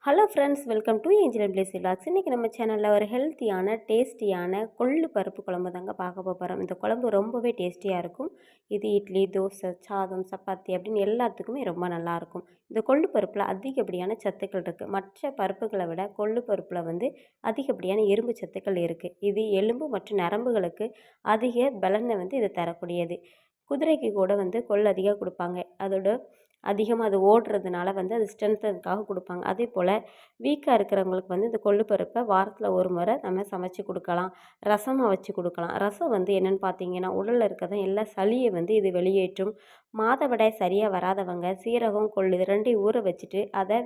Hello friends, welcome to angel place vlogs. இன்றைக்கி நம்ம சேனலில் ஒரு ஹெல்த்தியான டேஸ்டியான கொள்ளு பருப்பு குழம்பு தாங்க பார்க்க போகிறோம். இந்த குழம்பு ரொம்பவே டேஸ்டியாக இருக்கும். இது இட்லி, தோசை, சாதம், சப்பாத்தி அப்படின்னு எல்லாத்துக்குமே ரொம்ப நல்லாயிருக்கும். இந்த கொள்ளு பருப்பில் அதிகப்படியான சத்துக்கள் இருக்குது. மற்ற பருப்புகளை விட கொள்ளு பருப்பில் அதிகப்படியான இரும்பு சத்துக்கள் இருக்குது. இது எலும்பு மற்றும் நரம்புகளுக்கு அதிக பலனை இது தரக்கூடியது. குதிரைக்கு கூட கொள்ளு அதிகம் கொடுப்பாங்க. அதோட அதிகமாக அது ஓடுறதுனால அது ஸ்ட்ரென்த்துக்காக கொடுப்பாங்க. அதே போல் வீக்காக இருக்கிறவங்களுக்கு இந்த கொள்ளு பருப்பை வாரத்தில் ஒரு முறை நம்ம சமைச்சு கொடுக்கலாம். ரசமாக வச்சு கொடுக்கலாம். ரசம் என்னென்னு பார்த்தீங்கன்னா, உடலில் இருக்கிறத எல்லா சளியை இது வெளியேற்றும். மாதவிடாய் சரியாக வராதவங்க சீரகம், கொள்ளு இது ரெண்டையும் ஊற வச்சுட்டு அதை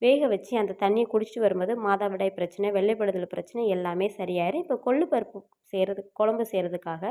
வேக வச்சு அந்த தண்ணியை குடிச்சிட்டு வரும்போது மாதவிடாய் பிரச்சனை, வெள்ளைப்படுதல் பிரச்சனை எல்லாமே சரியாயிரும். இப்போ கொள்ளு பருப்பு குழம்பு செய்கிறதுக்காக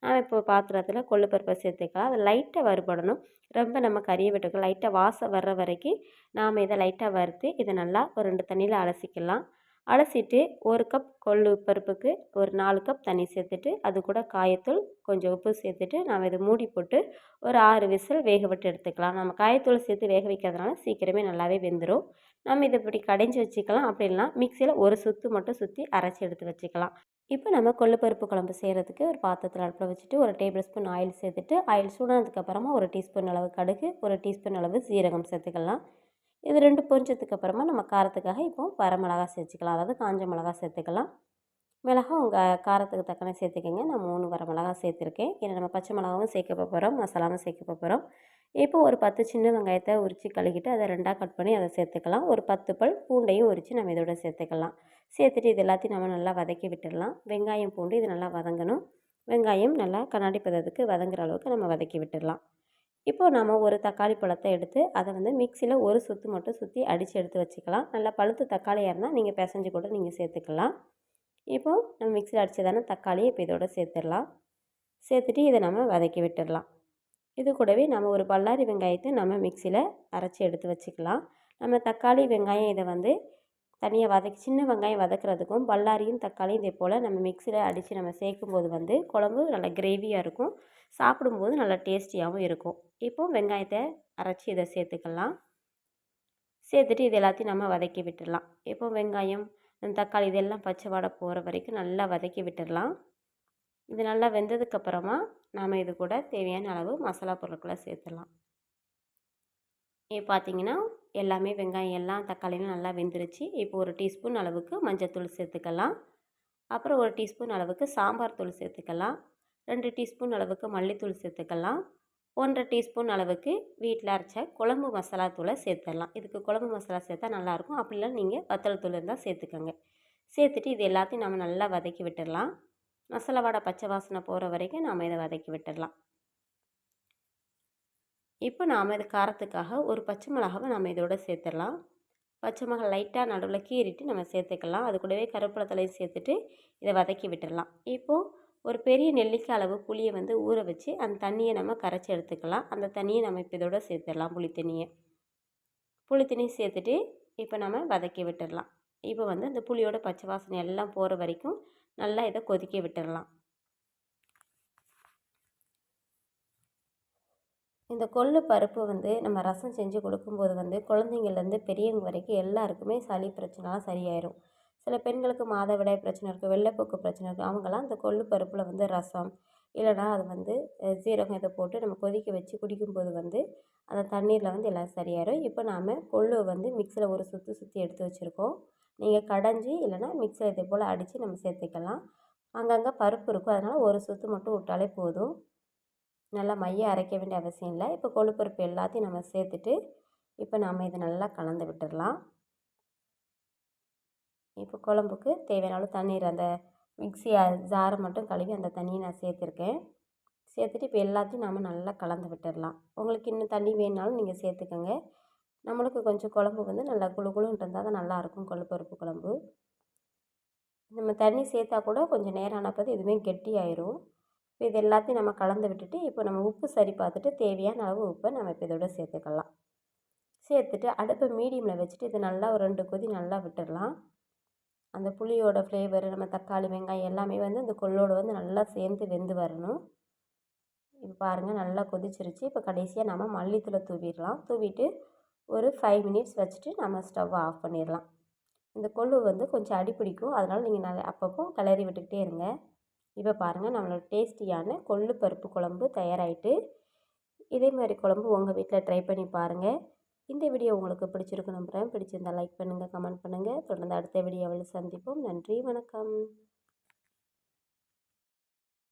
நான் இப்போ பாத்திரத்தில் கொள்ளு பருப்பை சேர்த்துக்கலாம். அதை லைட்டாக வறுபடணும். ரொம்ப நம்ம கறியை விட்டுக்கலாம். லைட்டாக வாசம் வர்ற வரைக்கும் நாம் இதை லைட்டாக வறுத்து இதை நல்லா ஒரு 2 தண்ணியில் அலசிக்கலாம். அலசிட்டு 1 கப் கொள்ளு பருப்புக்கு ஒரு 4 கப் தண்ணி சேர்த்துட்டு அது கூட காயத்தூள், கொஞ்சம் உப்பு சேர்த்துட்டு நாம் இதை மூடி போட்டு ஒரு 6 விசில் வேக விட்டு எடுத்துக்கலாம். நம்ம காயத்தூள் சேர்த்து வேக வைக்கிறதுனால சீக்கிரமே நல்லாவே வெந்துடும். நம்ம இதை இப்படி கடைஞ்சி வச்சுக்கலாம். அப்படி இல்லைனா மிக்சியில் ஒரு சுற்று மட்டும் சுற்றி அரைச்சி எடுத்து வச்சுக்கலாம். இப்போ நம்ம கொள்ளுப்பருப்பு குழம்பு செய்கிறதுக்கு ஒரு பாத்திரத்தில் அடுப்பில் வச்சுட்டு 1 டேபிள் ஸ்பூன் ஆயில் சேர்த்துட்டு ஆயில் சூடானதுக்கப்புறமா 1 டீஸ்பூன் அளவு கடுகு, 1 டீஸ்பூன் அளவு சீரகம் சேர்த்துக்கலாம். இது 2 பொரிஞ்சதுக்கு அப்புறமா நம்ம காரத்துக்காக இப்போ வரமிளகா சேர்த்துக்கலாம். அதாவது காஞ்ச மிளகா சேர்த்துக்கலாம். மிளகா உங்கள் காரத்துக்கு தக்கன சேர்த்துக்கங்க. நான் 3 வரமிளகா சேர்த்துருக்கேன். ஏன்னா நம்ம பச்சை மிளகாவும் சேர்க்க போகிறோம், மசாலாவும் சேர்க்க போகிறோம். இப்போ ஒரு 10 சின்ன வெங்காயத்தை உரித்து கழுகிட்டு அதை 2ஆக கட் பண்ணி அதை சேர்த்துக்கலாம். ஒரு 10 பல் பூண்டையும் உரித்து நம்ம இதோட சேர்த்துக்கலாம். சேர்த்துட்டு இது எல்லாத்தையும் நம்ம நல்லா வதக்கி விட்டுடலாம். வெங்காயம், பூண்டு இது நல்லா வதங்கணும். வெங்காயம் நல்லா கண்ணாடி பதத்துக்கு வதங்குற அளவுக்கு நம்ம வதக்கி விட்டுடலாம். இப்போது நம்ம ஒரு தக்காளி பழத்தை எடுத்து அதை மிக்சியில் ஒரு சுற்று மட்டும் சுற்றி அடித்து எடுத்து வச்சுக்கலாம். நல்லா பழுத்து தக்காளியாக இருந்தால் நீங்கள் பிசைஞ்சு கூட நீங்கள் சேர்த்துக்கலாம். இப்போது நம்ம மிக்சியில் அடித்ததான தக்காளியை இப்போ இதோட சேர்த்துடலாம். சேர்த்துட்டு இதை நம்ம வதக்கி விட்டுடலாம். இது கூடவே நம்ம ஒரு பல்லாரி வெங்காயத்தை நம்ம மிக்சியில் அரைச்சி எடுத்து வச்சுக்கலாம். நம்ம தக்காளி, வெங்காயம் இதை தனியாக சின்ன வெங்காயம் வதக்கிறதுக்கும் பல்லாரியும் தக்காளியும் இதே போல் நம்ம மிக்சியில் அடித்து நம்ம சேர்க்கும்போது குழம்பு நல்லா கிரேவியாக இருக்கும். சாப்பிடும்போது நல்லா டேஸ்டியாகவும் இருக்கும். இப்போது வெங்காயத்தை அரைச்சி இதை சேர்த்துக்கலாம். சேர்த்துட்டு இது எல்லாத்தையும் நம்ம வதக்கி விட்டுடலாம். இப்போது வெங்காயம், தக்காளி இதெல்லாம் பச்சை வாடை போகிற வரைக்கும் நல்லா வதக்கி விட்டுடலாம். இது நல்லா வெந்ததுக்கப்புறமா நாம் இது கூட தேவையான அளவு மசாலா பொருட்களை சேர்த்துடலாம். இப்போ பார்த்திங்கன்னா எல்லாமே வெங்காயம் எல்லாம் தக்காளியும் நல்லா வெந்துருச்சு. இப்போ 1 டீஸ்பூன் அளவுக்கு மஞ்சள்தூள் சேர்த்துக்கலாம். அப்புறம் 1 டீஸ்பூன் அளவுக்கு சாம்பார் தூள் சேர்த்துக்கலாம். 2 டீஸ்பூன் அளவுக்கு மல்லித்தூள் சேர்த்துக்கலாம். 1 டீஸ்பூன் அளவுக்கு வீட்டில் அரைச்ச குழம்பு மசாலா தூளை சேர்த்துடலாம். இதுக்கு குழம்பு மசாலா சேர்த்தா நல்லாயிருக்கும். அப்படிலாம் நீங்கள் வத்தல் தூள் இருந்தால் சேர்த்துக்கோங்க. சேர்த்துட்டு இது எல்லாத்தையும் நம்ம நல்லா வதக்கி விட்டுடலாம். மசாலா வாடை பச்சை வாசனை போகிற வரைக்கும் நாம் இதை வதக்கி விட்டுடலாம். இப்போ நாம் இது காரத்துக்காக ஒரு பச்சை மிளகாவை நம்ம இதோட சேர்த்துடலாம். பச்சை மிளகா லைட்டாக நடுவில் கீறிட்டு நம்ம சேர்த்துக்கலாம். அது கூடவே கருவேப்பிலை தலையும் சேர்த்துட்டு இதை வதக்கி விட்டுடலாம். இப்போது ஒரு பெரிய நெல்லிக்காய் அளவு புளியை ஊற வச்சு அந்த தண்ணியை நம்ம கரைச்சி எடுத்துக்கலாம். அந்த தண்ணியை நம்ம இப்போ இதோட சேர்த்துடலாம். புளி தண்ணியை சேர்த்துட்டு இப்போ நம்ம வதக்கி விட்டுடலாம். இப்போ அந்த புளியோட பச்சை வாசனை எல்லாம் போகிற வரைக்கும் நல்லா இதை கொதிக்க விட்டுடலாம். இந்த கொள்ளு பருப்பு நம்ம ரசம் செஞ்சு கொடுக்கும்போது குழந்தைங்கள்லேருந்து பெரியவங்க வரைக்கும் எல்லாருக்குமே சளி பிரச்சனைலாம் சரியாயிடும். சில பெண்களுக்கு மாதவிடாய் பிரச்சனை இருக்குது, வெள்ளைப்போக்கு பிரச்சனை இருக்குது. அவங்களாம் இந்த கொள்ளு பருப்பில் ரசம் இல்லைனா அது சீரகம் இதை போட்டு நம்ம கொதிக்க வச்சு குடிக்கும்போது அந்த தண்ணீரில் எல்லாம் சரியாயிடும். இப்போ நாம் கொள்ளு மிக்சியில் ஒரு சுற்றி சுற்றி எடுத்து வச்சுருக்கோம். நீங்கள் கடைஞ்சி இல்லைனா மிக்சியில் இதே போல் அடித்து நம்ம சேர்த்துக்கலாம். அங்கங்கே பருப்பு இருக்கும், அதனால் ஒரு சுற்று மட்டும் விட்டாலே போதும். நல்லா மைய அரைக்க வேண்டிய அவசியம் இல்லை. இப்போ கொள்ளுப்பருப்பு எல்லாத்தையும் நம்ம சேர்த்துட்டு இப்போ நாம் இதை நல்லா கலந்து விட்டுடலாம். இப்போ குழம்புக்கு தேவையான அளவு தண்ணீர் அந்த மிக்ஸி ஜாரை மட்டும் கழுவி அந்த தண்ணியை நான் சேர்த்துருக்கேன். சேர்த்துட்டு இப்போ எல்லாத்தையும் நாம் நல்லா கலந்து விட்டுடலாம். உங்களுக்கு இன்னும் தண்ணி வேணுனாலும் நீங்கள் சேர்த்துக்கோங்க. நம்மளுக்கு கொஞ்சம் குழம்பு நல்லா குழுன்னு இருந்தால் தான் நல்லாயிருக்கும் கொள்ளுப்பருப்பு குழம்பு. நம்ம தண்ணி சேர்த்தா கூட கொஞ்சம் நேரம் ஆனப்போ இதுவுமே கெட்டியாயிரும். இப்போ இது எல்லாத்தையும் நம்ம கலந்து விட்டுட்டு இப்போ நம்ம உப்பு சரி பார்த்துட்டு தேவையான அளவு உப்பை நம்ம இப்போ இதோட சேர்த்துக்கலாம். சேர்த்துட்டு அடுப்பை மீடியமில் வச்சுட்டு இது நல்லா ஒரு 2 கொதி நல்லா விட்டுடலாம். அந்த புளியோட ஃப்ளேவர், நம்ம தக்காளி, வெங்காயம் எல்லாமே அந்த கொள்ளோடு நல்லா சேர்ந்து வெந்து வரணும். இப்போ பாருங்கள் நல்லா கொதிச்சிருச்சு. இப்போ கடைசியாக நம்ம மல்லித்தூளை தூவிடலாம். தூவிட்டு ஒரு 5 மினிட்ஸ் வச்சுட்டு நம்ம ஸ்டவ்வை ஆஃப் பண்ணிடலாம். இந்த கொள்ளு வந்து கொஞ்சம் அடி பிடிக்கும், அதனால் நீங்கள் நல்லா அப்பப்போ கிளறி விட்டுக்கிட்டே இருங்க. இப்போ பாருங்கள், நம்மளோட டேஸ்டியான கொள்ளு பருப்பு குழம்பு தயாராகிட்டு. இதே மாதிரி குழம்பு உங்கள் வீட்டில் ட்ரை பண்ணி பாருங்கள். இந்த வீடியோ உங்களுக்கு பிடிச்சிருக்கு நம்புகிறேன். பிடிச்சிருந்தால் லைக் பண்ணுங்கள், கமெண்ட் பண்ணுங்கள். தொடர்ந்து அடுத்த வீடியோவில் சந்திப்போம். நன்றி, வணக்கம்.